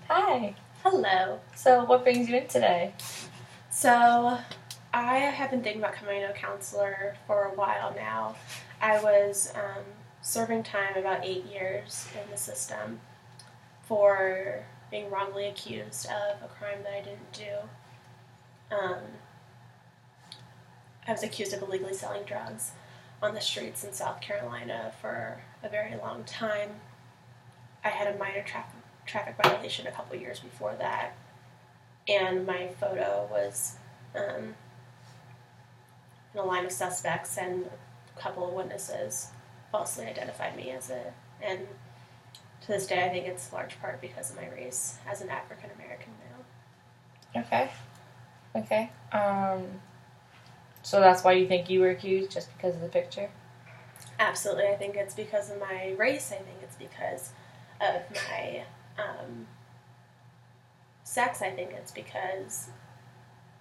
Hi. Hello. So, what brings you in today? So, I have been thinking about becoming a counselor for a while now. I was serving time about 8 years in the system for being wrongly accused of a crime that I didn't do. Um, I was accused of illegally selling drugs on the streets in South Carolina for a very long time. I had a minor traffic violation a couple years before that, and my photo was in a line of suspects, and a couple of witnesses falsely identified me as it. And to this day, I think it's large part because of my race as an African American male. Okay. So that's why you think you were accused, just because of the picture? Absolutely. I think it's because of my race. I think it's because of my sex. I think it's because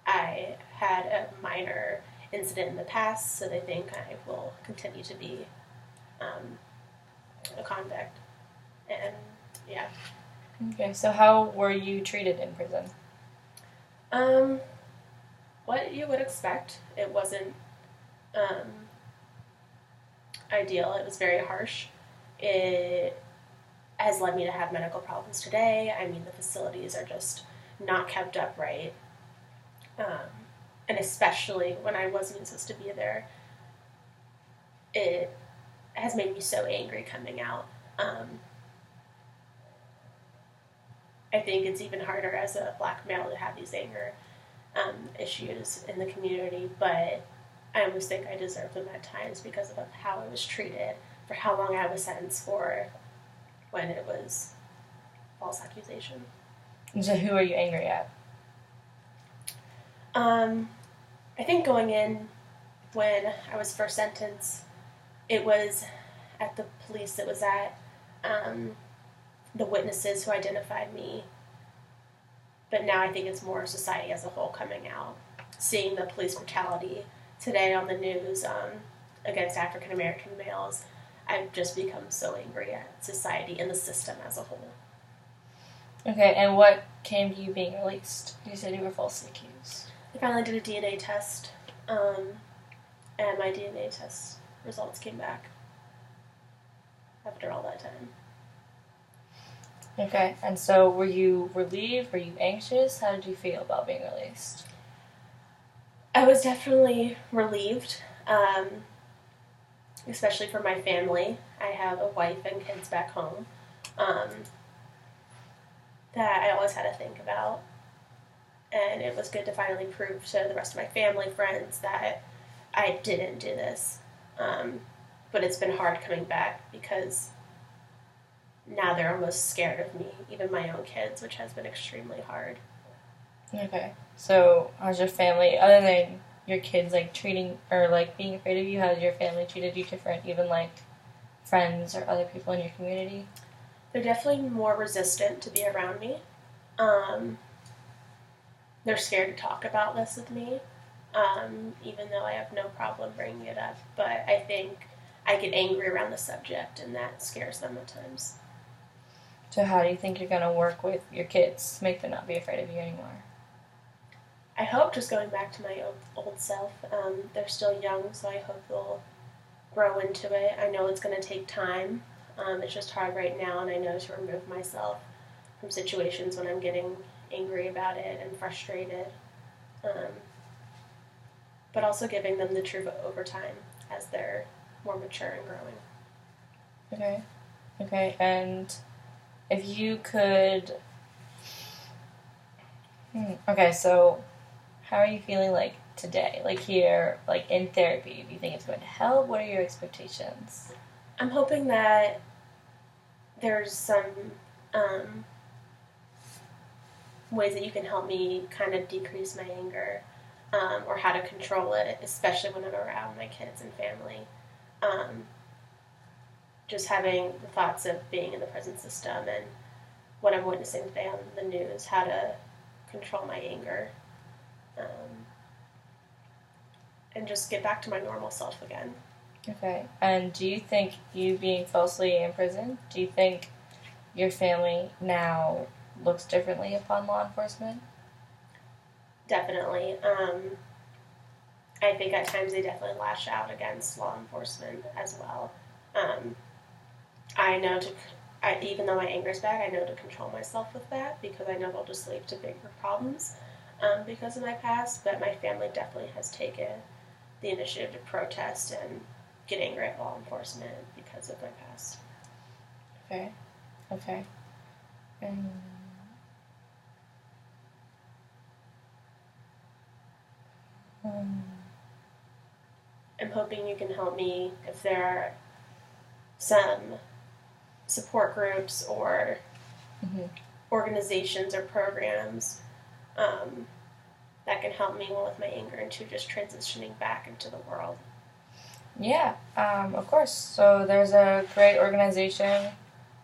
I had a minor incident in the past, so they think I will continue to be a convict. And yeah. Okay, so how were you treated in prison? What you would expect. It wasn't ideal. It was very harsh. It has led me to have medical problems today. I mean, the facilities are just not kept up right. And especially when I wasn't even supposed to be there, it has made me so angry coming out. I think it's even harder as a black male to have these anger issues in the community, but I almost think I deserve them at times because of how I was treated, for how long I was sentenced for when it was false accusation. So who are you angry at? I think going in when I was first sentenced, it was at the police, it was at the witnesses who identified me. But now I think it's more society as a whole coming out, seeing the police brutality today on the news against African American males. I've just become so angry at society and the system as a whole. Okay, and what came to you being released? You said you were falsely accused. I finally did a DNA test, and my DNA test results came back after all that time. Okay, and so were you relieved? Were you anxious? How did you feel about being released? I was definitely relieved, especially for my family. I have a wife and kids back home that I always had to think about. And it was good to finally prove to the rest of my family, friends, that I didn't do this. But it's been hard coming back because now they're almost scared of me, even my own kids, which has been extremely hard. Okay, so how's your family, other than your kids, treating, or, being afraid of you, how has your family treated you different, even, friends or other people in your community? They're definitely more resistant to be around me. They're scared to talk about this with me, even though I have no problem bringing it up. But I think I get angry around the subject, and that scares them at times. So how do you think you're going to work with your kids to make them not be afraid of you anymore? I hope just going back to my old self. They're still young, so I hope they'll grow into it. I know it's going to take time. It's just hard right now, and I know to remove myself from situations when I'm getting angry about it and frustrated. But also giving them the truth over time as they're more mature and growing. Okay, and if you could... Okay, so how are you feeling today? Here, in therapy? Do you think it's going to help? What are your expectations? I'm hoping that there's some ways that you can help me kind of decrease my anger, or how to control it, especially when I'm around my kids and family. Just having the thoughts of being in the prison system and what I'm witnessing today on the news, how to control my anger, and just get back to my normal self again. Okay, and do you think you being falsely in prison, do you think your family now looks differently upon law enforcement? Definitely. I think at times they definitely lash out against law enforcement as well. Um, I know even though my anger is bad, I know to control myself with that because I know it'll just lead to bigger problems because of my past. But my family definitely has taken the initiative to protest and get angry at law enforcement because of my past. Okay. Okay. And I'm hoping you can help me if there are some support groups or organizations or programs that can help me with my anger into just transitioning back into the world. Yeah, of course. So there's a great organization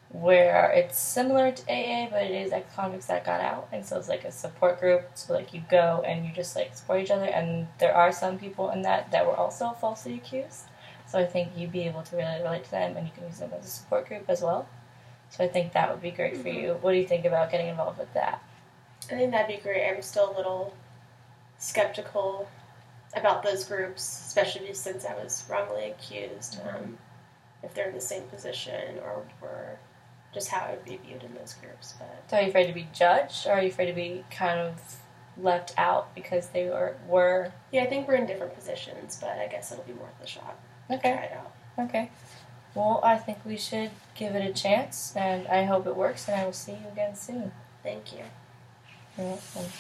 where it's similar to AA, but it is ex-convicts that got out, and so it's like a support group. So like you go and you just like support each other, and there are some people in that were also falsely accused. So I think you'd be able to really relate to them, and you can use them as a support group as well. So I think that would be great for you. What do you think about getting involved with that? I think that'd be great. I'm still a little skeptical about those groups, especially since I was wrongly accused. If they're in the same position or were just how I would be viewed in those groups. But So are you afraid to be judged, or are you afraid to be kind of left out because they were? Yeah, I think we're in different positions, but I guess it'll be worth a shot. Okay. Try it out. Okay. Well, I think we should give it a chance, and I hope it works, and I will see you again soon. Thank you. You're welcome.